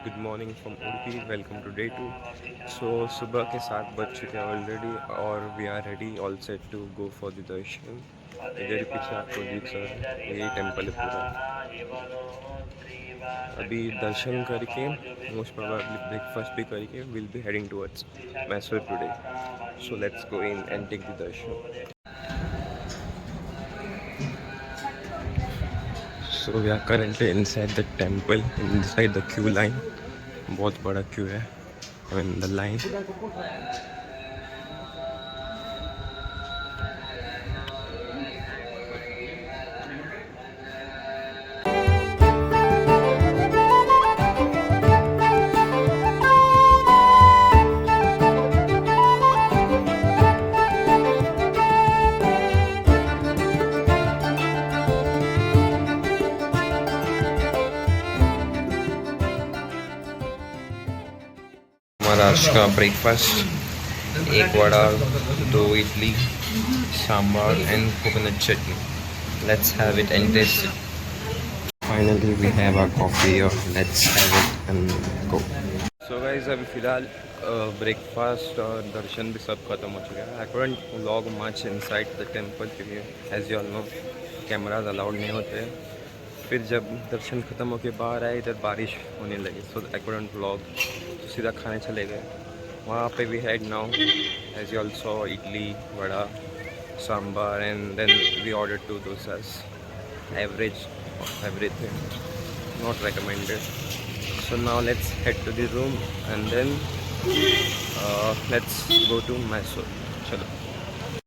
Good morning from Udupi. Welcome to day 2। So सुबह के 7 बज चुके हैं ऑलरेडी और we are ready all set to go for the darshan. इधर पीछे आपको दिख रहा है, यही टेम्पल है पूरा। अभी दर्शन करके मोस्ट प्रोबेबली ब्रेकफास्ट भी करके will be heading towards Mysore today. So let's go in and take the darshan. So we are currently inside the temple, inside the queue line. बहुत बड़ा क्यू है, I mean the line. Maharashtra का breakfast, एक vada, 2 idli, sambar and coconut chutney. Let's have it and taste it. Finally we have our coffee और let's have it and go. So guys, अभी फ़िलहाल breakfast और दर्शन भी सब खत्म हो चुका है। I couldn't vlog much inside the temple क्योंकि as you all know cameras allowed नहीं होते। फिर जब दर्शन ख़त्म होके बाहर आए, इधर बारिश होने लगी, सो आई कुडंट व्लॉग, तो सीधा खाने चले गए। वहाँ पे we had now as you all saw idli, vada, sambar and then we order 2 dosas. Average everything, not recommended. So now let's head to the room and then let's go to Mysore. चलो।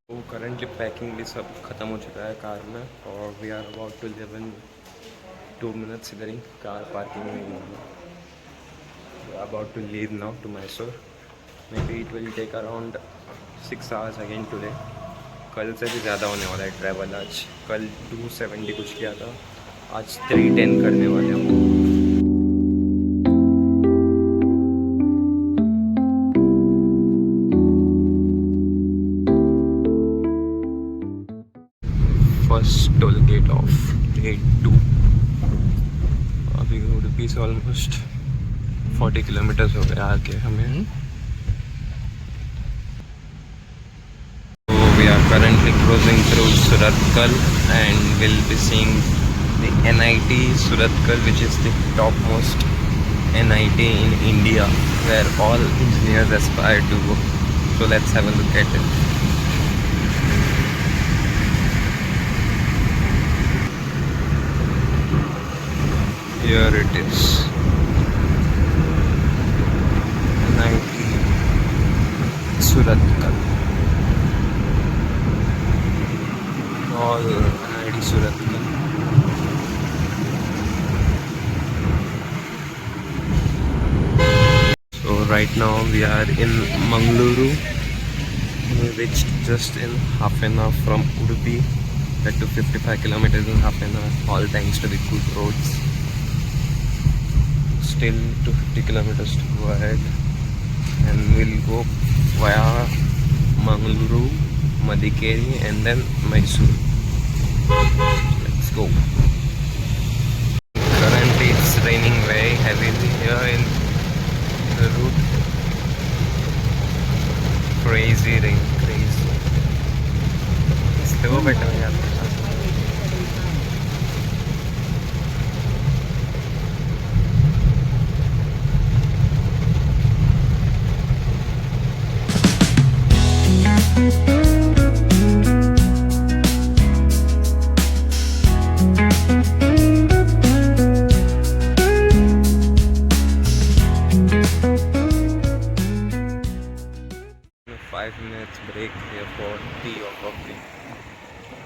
तो करंटली पैकिंग भी सब ख़त्म हो चुका है कार में और we are about to leave in 2 minutes इधर ही कार पार्किंग में ही होगी। We are about to leave now to Mysore. Maybe it will take around 6 hours again today. कल से भी ज़्यादा होने वाला है ट्रैवल। आज कल 270 कुछ किया था, आज 310 करने वाले हैं। First toll gate of day 2। अभी उडुपी से ऑलमोस्ट 40 किलोमीटर्स हो गए आके हमें। So we are currently cruising through Surathkal and will be seeing the NIT Surathkal, which is the topmost NIT in India where all engineers aspire to go. So let's have a look at it. Here it is, NIT Surathkal. All NIT Surathkal. So right now we are in Mangaluru. We reached just in half an hour from Udupi. That to 55 kilometers in half an hour, all thanks to the good roads. Still 250 kilometers to go ahead and we'll go via Mangaluru, Madikeri and then Mysore. Let's go. Currently it's raining very heavily here in the route. Crazy rain, crazy. Slow better yaar. Break here for tea or coffee.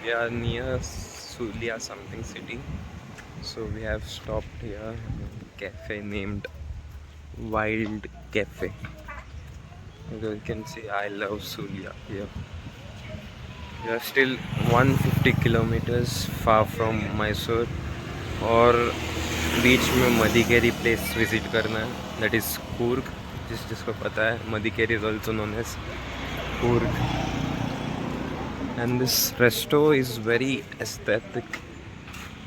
We are near Sulia something city, so we have stopped here. Cafe named Wild Cafe. As you can see, I love Sulia here. We are still 150 kilometers far from Mysore और बीच में Madikeri place visit करना है, that is Coorg. जिसको पता है, Madikeri is also known as Coorg. And this resto is very aesthetic,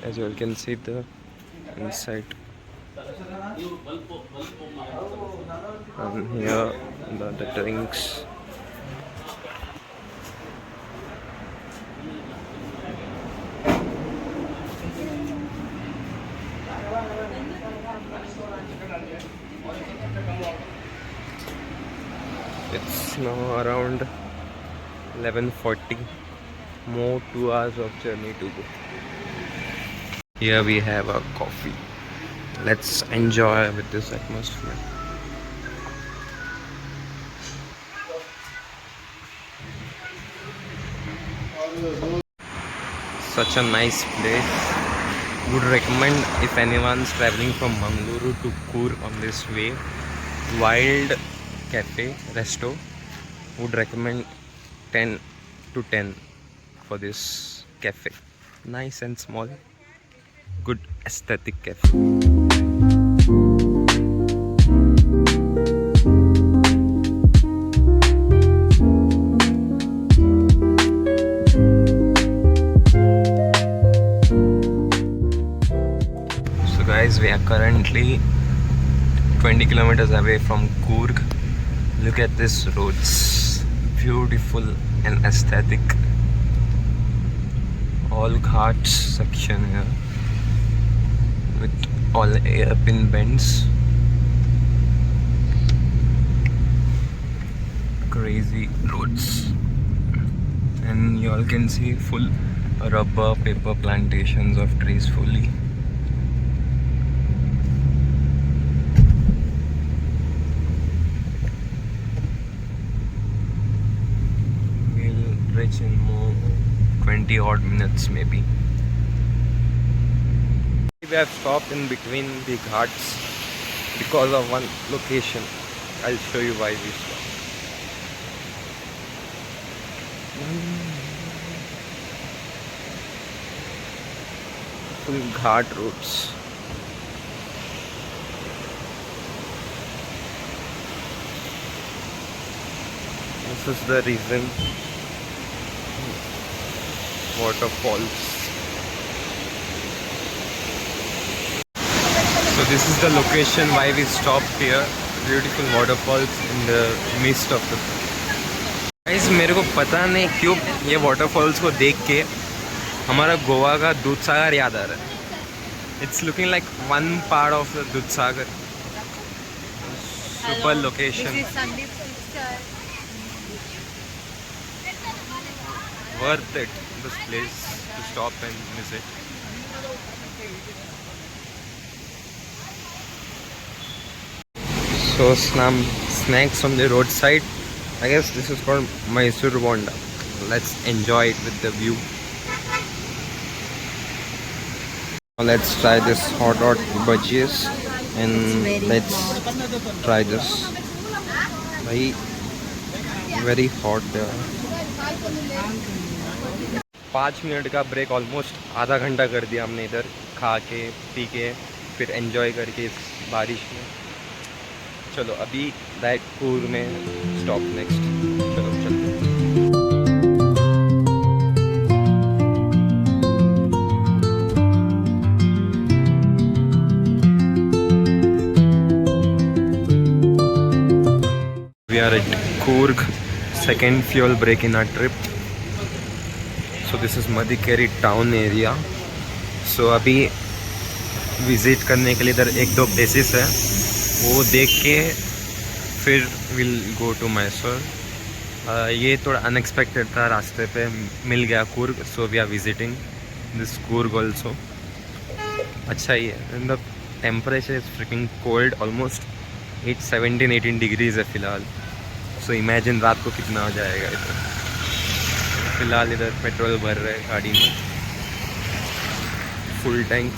as you all can see the inside. And here the drinks. It's now around 11:40. More 2 hours of journey to go. Here we have our coffee. Let's enjoy with this atmosphere. Such a nice place. Would recommend if anyone's traveling from Mangaluru to Coorg on this way. Wild Cafe Resto. Would recommend 10 to 10 for this cafe. Nice and small. Good aesthetic cafe. Guys, we are currently 20 kilometers away from Coorg. Look at this roads, beautiful and aesthetic. All ghats section here with all hairpin bends. Crazy roads, and you all can see full rubber paper plantations of trees fully. Reach in more 20 odd minutes maybe. We have stopped in between the ghats because of one location. I'll show you why we stopped. Full ghat roads. This is the reason. Waterfalls. So this is the location why we stopped here. Beautiful waterfalls in the midst of the. Guys, मेरे को पता नहीं क्यों ये waterfalls को देख के हमारा गोवा का दूधसागर याद आ रहा है. It's looking like one part of the Dudhsagar. Super location. Worth it. This place to stop and visit. So snacks on the roadside. I guess this is called Mysore Bonda. Let's enjoy it with the view. Now let's try this hot bhajis and let's try this. Very hot there. 5 minute का break, almost आधा घंटा कर दिया हमने इधर खा के P के फिर एंजॉय करके इस बारिश में. चलो अभी डायरेक्ट कूर्ग में स्टॉप नेक्स्ट. चलो चलते. We are at Coorg, second fuel break in our trip. So this is Madikeri town area. So अभी विज़िट करने के लिए इधर 1-2 प्लेसेस है, वो देख के फिर विल गो टू मैसूर. ये थोड़ा अनएक्सपेक्टेड था, रास्ते पे मिल गया Coorg. So we are visiting this Coorg also. अच्छा ही है. And the temperature is freaking cold. Almost 17-18 degrees है फ़िलहाल. सो इमेजिन रात को कितना हो जाएगा इधर. फिलहाल इधर पेट्रोल भर रहे गाड़ी में. फुल टैंक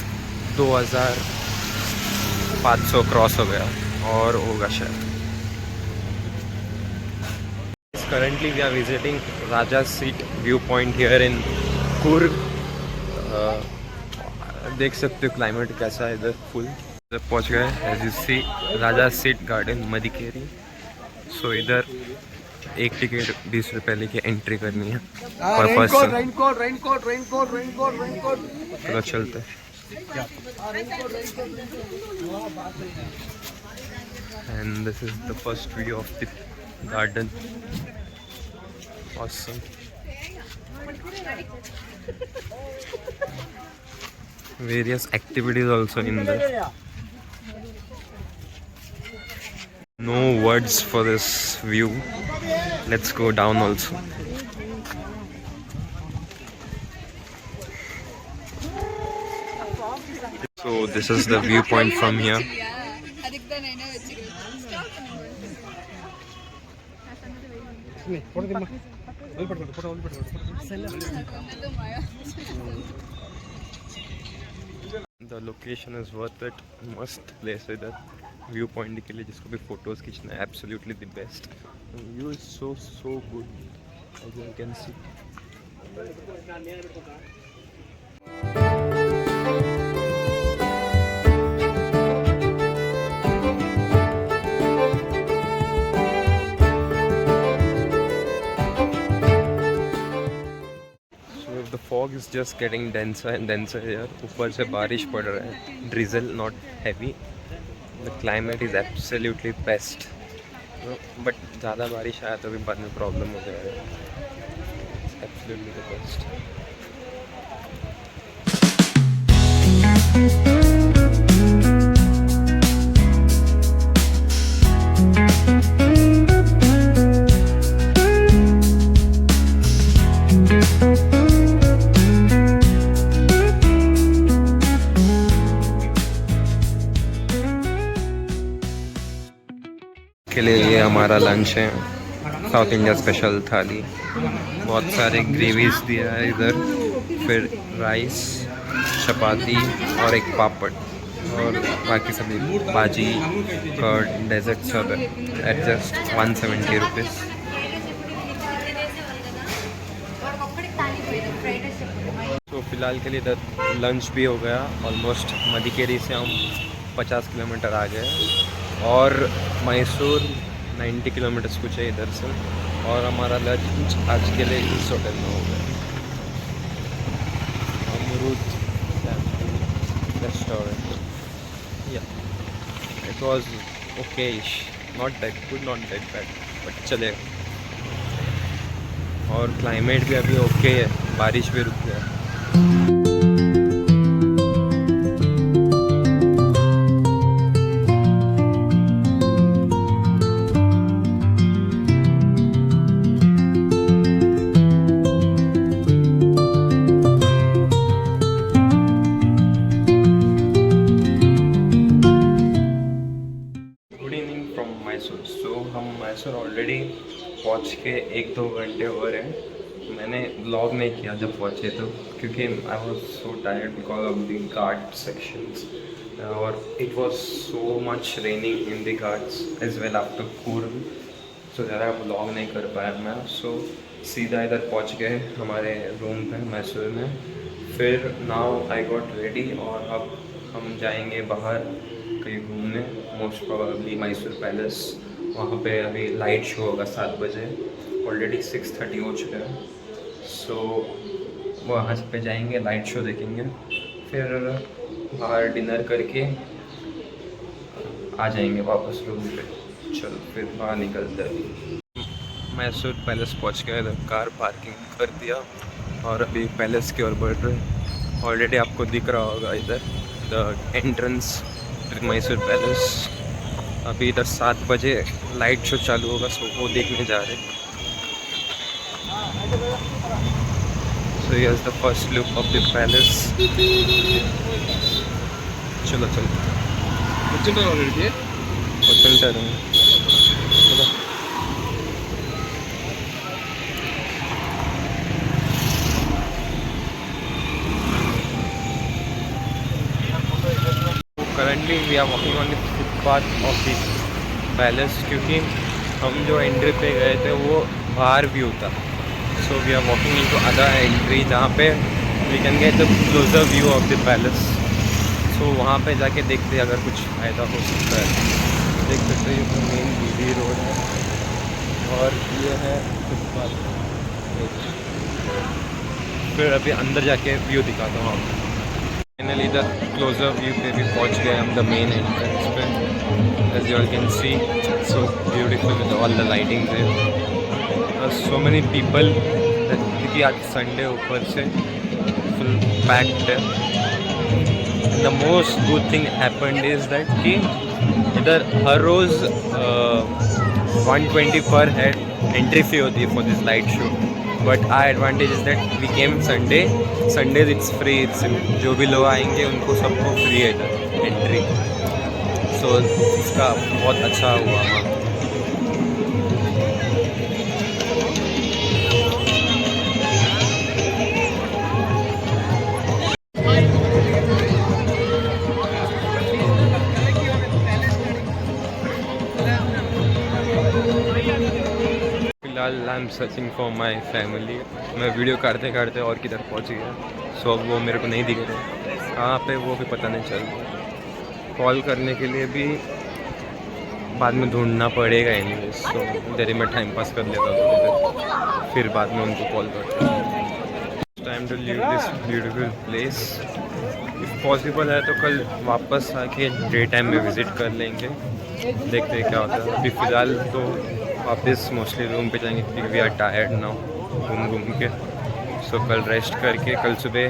2500 क्रॉस हो गया और होगा शायद. Currently we are visiting Raja Seat view point here in Coorg. देख सकते हो क्लाइमेट कैसा है इधर. फुल इधर पहुँच गए. As you see Raja seat garden Madikeri. So इधर एक टिकट 20 रुपये लेके एंट्री करनी है पर पर्सन. चलो चलते. And this is the first view of the garden. Awesome. Various activities also in there. No words for this view. Let's go down also. So this is the viewpoint from here. The location is worth it. मस्त place है इधर view point के लिए, जिसको भी photos खींचना है. Absolutely the best. View is so good as you can see. The fog is just getting denser and denser here. ऊपर से बारिश पड़ रहा है. Drizzle, not heavy. The climate is absolutely best. But ज़्यादा बारिश आया तो भी बाद में प्रॉब्लम हो जाएगा. It's absolutely the best. के लिए ये हमारा लंच है. साउथ इंडिया स्पेशल थाली. बहुत सारे ग्रेवीज दिया है इधर. फिर राइस, चपाती और एक पापड़ और बाकी सभी भाजी कर्ड डेजर्ट सब है. At just 170 rupees. तो फिलहाल के लिए इधर लंच भी हो गया. ऑलमोस्ट मदिकेरी से हम 50 किलोमीटर आ गए और मैसूर 90 किलोमीटर्स कुछ है इधर से. और हमारा लंच आज के लिए इस होटल में हो गया. अमरूद रेस्टोरेंट. या it was Okesh. Not that good, not that bad, but चलेगा. और क्लाइमेट भी अभी ओके है. बारिश भी रुक गया. मैसूर ऑलरेडी पहुँच के 1-2 घंटे हो रहे हैं. मैंने व्लॉग नहीं किया जब पहुँचे तो, क्योंकि I was so tired because of the ghat sections. और it was so much raining in the ghats as well after Coorg. So ज़्यादा व्लॉग नहीं कर पाया मैं. सो सीधा इधर पहुँच गए हमारे रूम पे मैसूर में. फिर नाउ आई गॉट रेडी और अब हम जाएंगे बाहर कहीं घूमने. Most probably Mysore palace. वहाँ पे अभी लाइट शो होगा 7 बजे. ऑलरेडी 6:30 हो चुका है. सो वहाँ पे जाएंगे, लाइट शो देखेंगे. फिर बाहर डिनर करके आ जाएंगे वापस रूम पे. चलो फिर बाहर निकलते हैं. मैसूर पैलेस पहुँच गए. इधर कार पार्किंग कर दिया और अभी पैलेस की ओर बढ़ रहे. ऑलरेडी आपको दिख रहा होगा इधर the entrance to Mysore palace. अभी इधर 7 बजे लाइट शो चालू होगा. सो वो देखने जा रहे हैं. So here's the first look of the palace. चलो currently we are walking on the footpath of the palace, क्योंकि हम जो एंट्री पे गए थे वो बाहर व्यू था. So we are walking in to other entry जहाँ पे we can get the closer view of the palace. So वहाँ पे जाके देखते हैं अगर कुछ फ़ायदा हो सकता है. देख सकते हैं ये मेन बीबी रोड है और ये है फुटपाथ. फिर अभी अंदर जाके व्यू दिखाता हूँ आपको. फाइनली द क्लोजर व्यू पे भी पहुंच गए हम, द मेन एंट्रेंस पे. As you all can see, so beautiful with all the lighting there. So many people, क्योंकि आज संडे ऊपर से फुल पैक्ड है. The most good thing happened is that कि इधर हर रोज़ 120 पर हेड एंट्री फी होती है for this light show. But our advantage is that we came Sunday it's free. It's जो भी लोग आएंगे उनको सबको फ्री है इधर एंट्री. सो इसका बहुत अच्छा हुआ. फिलहाल I am searching for my family. मैं वीडियो काटते काटते और किधर पहुंच गया. सो अब वो मेरे को नहीं दिख रहे कहाँ पे, वो भी पता नहीं चल रहा. कॉल करने के लिए भी बाद में ढूंढना पड़ेगा एनीवेज. सो इधर ही मैं टाइम पास कर लेता हूँ, फिर बाद में उनको कॉल करता हूँ. Time to leave this beautiful place. If possible है तो कल वापस आके डे टाइम में विज़िट कर लेंगे. देखते हैं क्या होता है. अभी फ़िलहाल तो वापस मोस्टली रूम पे जाएंगे क्योंकि वी आर टायर्ड नाउ घूम के. सो कल रेस्ट करके कल सुबह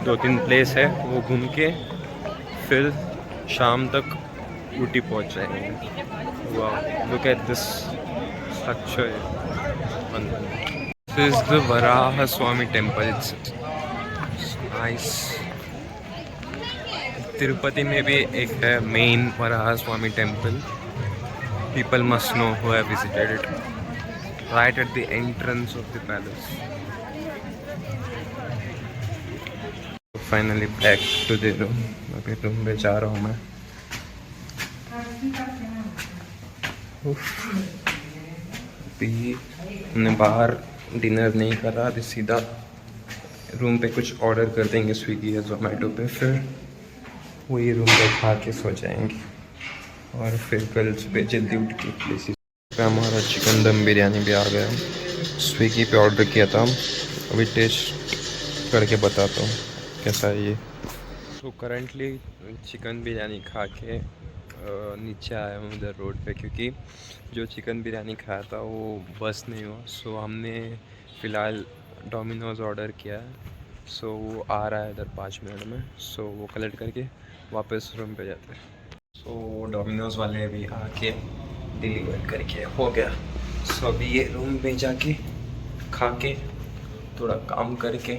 2-3 प्लेस है वो घूम के फिर शाम तक ऊटी पहुंच जाएंगे. वाह, look at this structure. This is the Varaha Swami temple. It's nice. Tirupati में भी एक है main Varaha Swami temple. People must know who have visited it. Right at the entrance of the palace. Finally back to the room. अभी room में जा रहा हूँ मैं. अभी हमने बाहर डिनर नहीं करा. अभी सीधा रूम पे कुछ ऑर्डर कर देंगे स्विगी या जोमेटो पे, फिर वही रूम पे खा के सो जाएंगे. और फिर कल सुबह जल्दी उठ के प्लेसेस पे हमारा चिकन दम बिरयानी भी आ गया. स्विगी पे ऑर्डर किया था. अभी टेस्ट करके बताता हूँ कैसा है ये. तो करंटली चिकन बिरयानी खा के नीचे आया हूँ उधर रोड पे, क्योंकि जो चिकन बिरयानी खाया था वो बस नहीं हुआ. सो हमने फ़िलहाल डोमिनोज़ ऑर्डर किया है. सो वो आ रहा है इधर 5 मिनट में. सो वो कलेक्ट करके वापस रूम पे जाते हैं. सो डोमिनोज़ वाले भी आके डिलीवर करके हो गया. सो अभी ये रूम में जाके खा के थोड़ा काम करके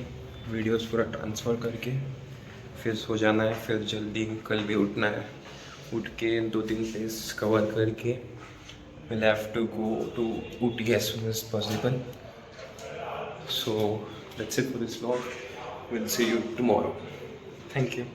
वीडियोस पूरा ट्रांसफ़र करके फिर सो जाना है. फिर जल्दी कल भी उठना है. उठ के 2-3 प्लेस कवर करके we'll have to go to Ooty as soon as possible. So that's it for this vlog. We'll see you tomorrow. Thank you.